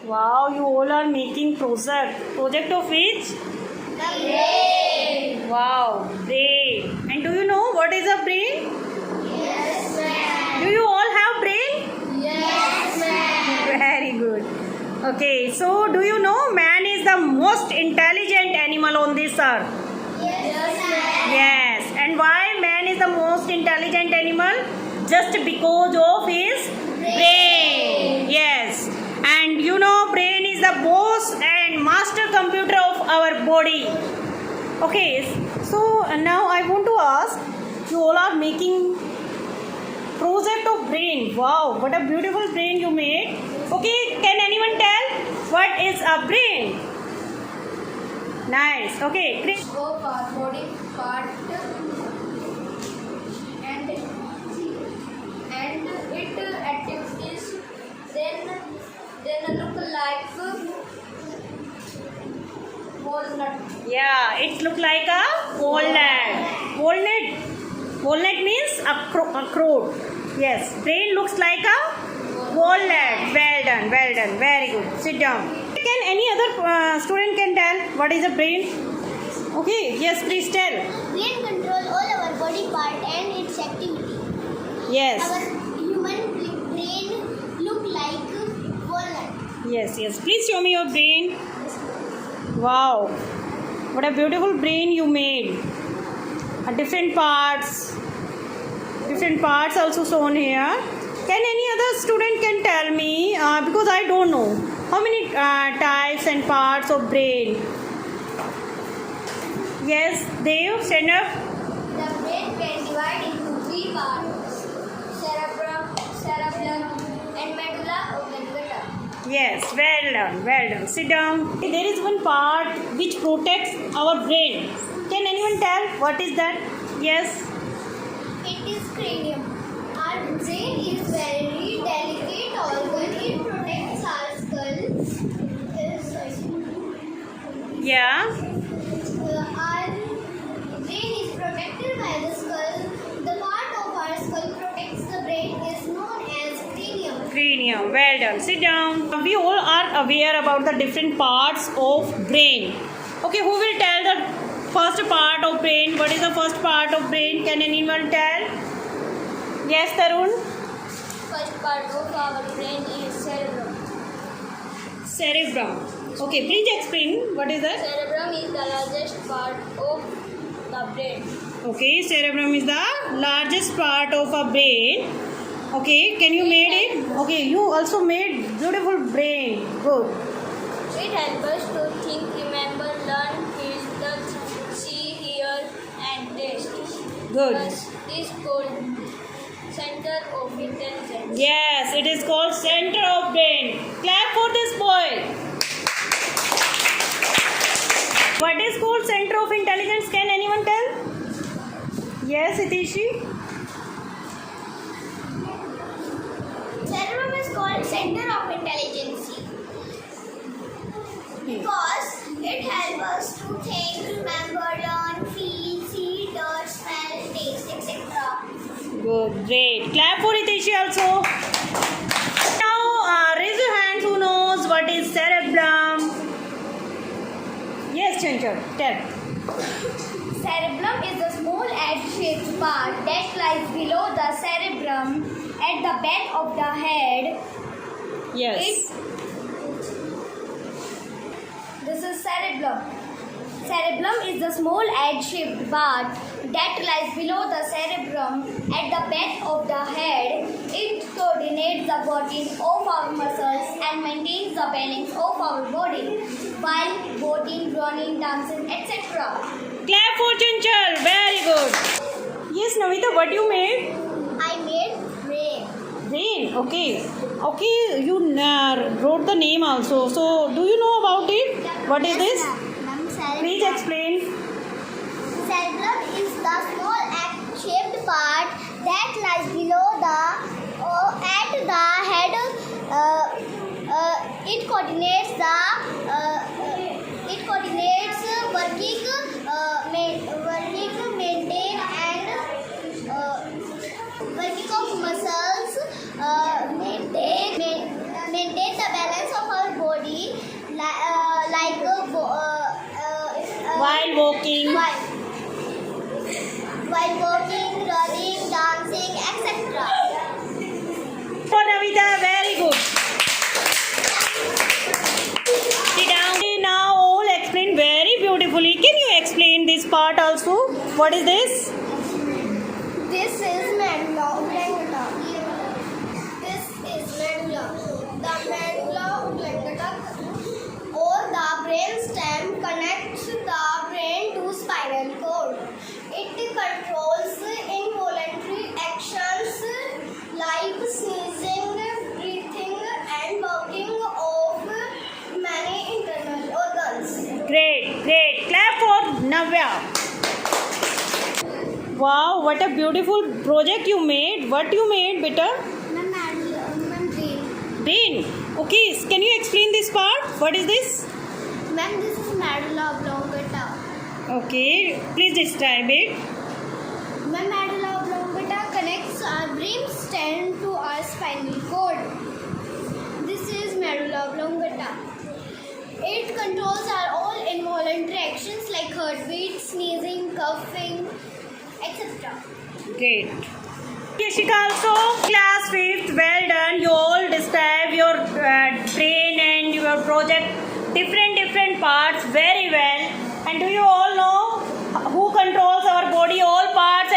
Wow, you all are making project. Project of which? The brain. Wow, brain. And do you know what is a brain? Yes, ma'am. Do you all have brain? Yes, ma'am. Very good. Okay, so do you know man is the most intelligent animal on this earth? Yes, ma'am. Yes. And why man is the most intelligent animal? Just because of his brain. Yes. And you know brain is the boss and master computer of our body. Okay. So now I want to ask, you all are making project of brain. Wow, what a beautiful brain you made. Okay, can anyone tell what is a brain? Nice. Okay, great. Of our body part and it activities then look like walnut. Yeah, it look like a walnut. Walnut means acroot. Yes, brain looks like a walnut. Well done, well done. Very good. Sit down. Can any other student can tell what is a brain? Okay, yes, please tell. Brain control all our body part and its activity. Yes. Our human brain look like walnut. Yes, yes. Please show me your brain. Wow. What a beautiful brain you made. Different parts also shown here. Can any other student can tell me, because I don't know, how many types and parts of brain? Yes, Dev, stand up. The brain can divide into three parts: cerebrum, and medulla oblongata. Yes, well done, well done. Sit down. There is one part which protects our brain. Can anyone tell what is that? Yes. It is cranium. Our brain is very delicate organ. It protects our skull. Yeah. Our brain is protected by the skull. The part of our skull protects the brain is known as cranium. Cranium. Well done. Sit down. We all are aware about the different parts of brain. Okay, who will tell the first part of brain? What is the first part of brain? Can anyone tell? Yes, Tarun. First part of our brain is cerebrum. Cerebrum. Okay, please explain what is that? Cerebrum is the largest part of the brain. Okay, cerebrum is the largest part of a brain. Okay, can you made it? Okay, you also made beautiful brain. Good. It helps us to think, remember, learn, feel, touch, see, hear, and taste. Good. Thus, this is called center of intelligence. Yes, it is called center of brain. Clap for this boy. What is called center of intelligence? Can anyone tell? Yes, Itishi. Cerebrum is called center of intelligence because it helps us to think, remember, learn, feel, see, touch, smell, taste, etc. Good, great. Clap for Itishi also. Now, raise your hands who knows what is cerebrum. Yes, Chanchal, tell. Cerebrum is the small egg-shaped part that lies below the cerebrum at the back of the head. Yes. This is cerebrum. Cerebrum is the small egg-shaped part that lies below the cerebrum at the back of the head. It coordinates the working of our muscles and maintains the balance of our body while walking, running, dancing, etc. Clap for Chanchal. Very good. Yes, Navita, what you made? I made brain. Brain. Okay. Okay, you wrote the name also. So, do you know about it? What is this? Please explain. Cerebrum is the small egg-shaped part that lies below the at the head. It coordinates working, maintain, and while walking, running, dancing, etc. For Navita, very good. Sit down. Now all explain very beautifully. Can you explain this part also? What is this? This is medulla oblongata. This is medulla. The medulla oblongata or the brain stem connects the brain to spinal cord. It controls involuntary actions like sneezing, breathing, and working of many internal organs. Great, great. Clap for Navya. Wow, what a beautiful project you made. What you made, beta? Ma'am, Brain. Okay, can you explain this part? What is this? Ma'am, this is medulla oblongata. Okay, please describe it. Ma'am, medulla oblongata connects our brain stem to our spinal cord. This is medulla oblongata. It controls our all involuntary actions like heartbeat, sneezing, coughing, etc. Great. Kishika also, class 5th, well done. You all describe your brain and your project, different parts very well. And do you all know who controls our body, all parts